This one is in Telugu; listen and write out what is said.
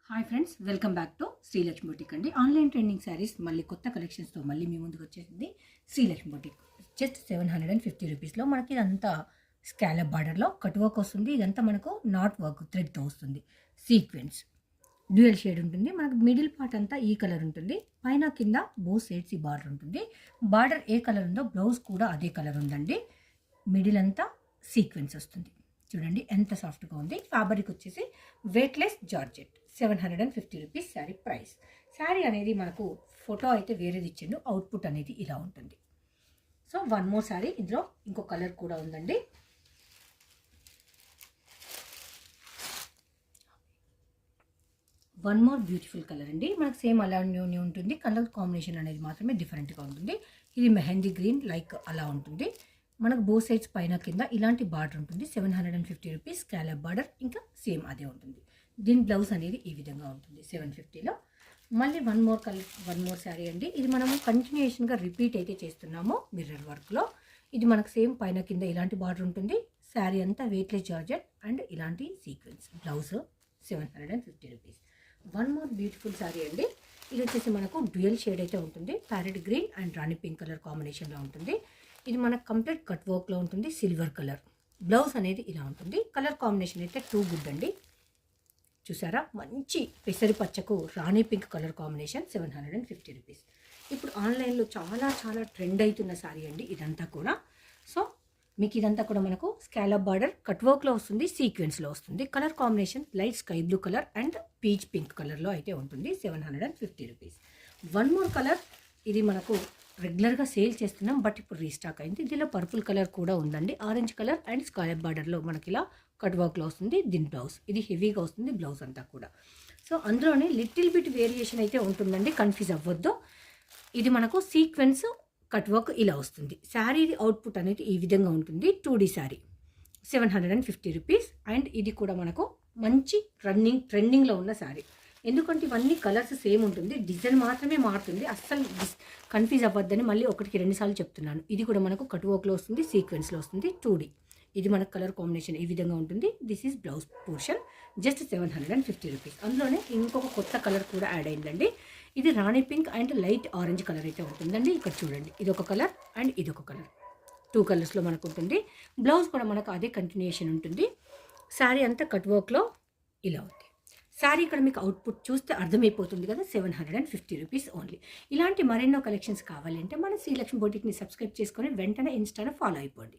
Hi friends, welcome back to Srilakshmi boutique అండి. ఆన్లైన్ ట్రెండింగ్ శారీస్ మళ్ళీ కొత్త కలెక్షన్స్తో మళ్ళీ మీ ముందుకు వచ్చేసింది శ్రీలక్ష్మి బొటిక్. జస్ట్ 750 రూపీస్లో మనకి ఇదంతా స్కాలప్ బార్డర్లో కట్ వర్క్ వస్తుంది. ఇదంతా మనకు నాట్ వర్క్ థ్రెడ్తో వస్తుంది. సీక్వెన్స్ డ్యూయల్ షేడ్ ఉంటుంది. మనకు మిడిల్ పార్ట్ అంతా ఈ కలర్ ఉంటుంది. పైన కింద బోత్ సైడ్స్ ఈ బార్డర్ ఉంటుంది. బార్డర్ ఏ కలర్ ఉందో బ్లౌజ్ కూడా అదే కలర్ ఉందండి. మిడిల్ అంతా సీక్వెన్స్ వస్తుంది. చూడండి ఎంత సాఫ్ట్గా ఉంది. ఫ్యాబ్రిక్ వచ్చేసి weightless georgette. 750 rupees sari price. Sari అనేది మనకు ఫోటో అయితే వేరేది ఇచ్చిండు, అవుట్పుట్ అనేది ఇలా ఉంటుంది. సో వన్ మోర్ శారీ, ఇందులో ఇంకో కలర్ కూడా ఉందండి. వన్ మోర్ బ్యూటిఫుల్ కలర్ అండి. మనకు సేమ్ అలానే ఉంటుంది. కలర్ కాంబినేషన్ అనేది మాత్రమే డిఫరెంట్గా ఉంటుంది. ఇది మెహందీ గ్రీన్ లైక్ అలా ఉంటుంది. మనకు బోత్ సైడ్స్ పైన కింద ఇలాంటి బార్డర్ ఉంటుంది. 750 రూపీస్ స్కాలప్ బార్డర్, ఇంకా సేమ్ అదే ఉంటుంది. దీని బ్లౌజ్ అనేది ఈ విధంగా ఉంటుంది 750లో. మళ్ళీ వన్ మోర్ శారీ అండి. ఇది మనము కంటిన్యూషన్గా రిపీట్ అయితే చేస్తున్నాము మిర్రర్ వర్క్లో. ఇది మనకు సేమ్ పైన కింద ఇలాంటి బార్డర్ ఉంటుంది. శారీ అంతా వెయిట్లెస్ జార్జెట్ అండ్ ఇలాంటి sequence. Blouse 750 rupees. One more beautiful sari అండి. ఇది వచ్చేసి మనకు డ్యూయల్ షేడ్ అయితే ఉంటుంది. Parrot green and Rani pink colour కాంబినేషన్లో ఉంటుంది. ఇది మనకు కంప్లీట్ కట్ వర్క్లో ఉంటుంది. Silver colour. బ్లౌజ్ అనేది ఇలా ఉంటుంది. కలర్ కాంబినేషన్ అయితే టూ గుడ్ అండి. చూసారా, మంచి పెసరి పచ్చకు రాణి పింక్ కలర్ కాంబినేషన్. 750 రూపీస్. ఇప్పుడు ఆన్లైన్లో చాలా ట్రెండ్ అవుతున్న శారీ అండి ఇదంతా కూడా. సో మీకు ఇదంతా కూడా మనకు స్కాలప్ బార్డర్ కట్ వర్క్లో వస్తుంది. సీక్వెన్స్లో వస్తుంది. Colour combination light sky blue colour and peach pink కలర్లో అయితే ఉంటుంది. 750 రూపీస్. One more colour. ఇది మనకు రెగ్యులర్గా సేల్ చేస్తున్నాం, బట్ ఇప్పుడు రీస్టాక్ అయింది. దీనిలో పర్పుల్ కలర్ కూడా ఉందండి. ఆరెంజ్ కలర్ అండ్ స్కాలప్ బార్డర్లో మనకి ఇలా కట్ వర్క్లో వస్తుంది. దీని బ్లౌజ్ ఇది హెవీగా వస్తుంది. బ్లౌజ్ అంతా కూడా. సో అందులోనే లిటిల్ బిట్ వేరియేషన్ అయితే ఉంటుందండి, కన్ఫ్యూజ్ అవ్వద్దు. ఇది మనకు సీక్వెన్స్ కట్ వర్క్ ఇలా వస్తుంది. శారీ అవుట్పుట్ అనేది ఈ విధంగా ఉంటుంది. 2D sari 750 rupees. అండ్ ఇది కూడా మనకు మంచి ట్రెండింగ్లో ఉన్న శారీ. ఎందుకంటే ఇవన్నీ కలర్స్ సేమ్ ఉంటుంది, డిజైన్ మాత్రమే మారుతుంది. అస్సలు కన్ఫ్యూజ్ అవ్వద్దని మళ్ళీ ఒకటికి 2 సార్లు చెప్తున్నాను. ఇది కూడా మనకు కట్ వర్క్లో వస్తుంది. సీక్వెన్స్లో వస్తుంది. 2D. ఇది మనకు కలర్ కాంబినేషన్ ఈ విధంగా ఉంటుంది. This is blouse portion. Just 750 rupees. అందులోనే ఇంకొక కొత్త కలర్ కూడా యాడ్ అయిందండి. ఇది rani pink and light orange colour అయితే ఉంటుందండి. ఇక్కడ చూడండి, ఇదొక కలర్ అండ్ ఇదొక కలర్. 2 కలర్స్లో మనకు ఉంటుంది. బ్లౌజ్ కూడా మనకు అదే కంటిన్యూషన్ ఉంటుంది. శారీ అంతా కట్ వర్క్లో ఇలా ఉంది. శారీ ఇక్కడ మీకు అవుట్పుట్ చూస్తే అర్థమైపోతుంది కదా. 750 రూపీస్ ఓన్లీ. ఇలాంటి మరెన్నో కలెక్షన్స్ కావాలంటే మన శ్రీలక్ష్మి బొటిక్ని సబ్స్క్రైబ్ చేసుకొని వెంటనే ఇన్స్టాలో ఫాలో అయిపోండి.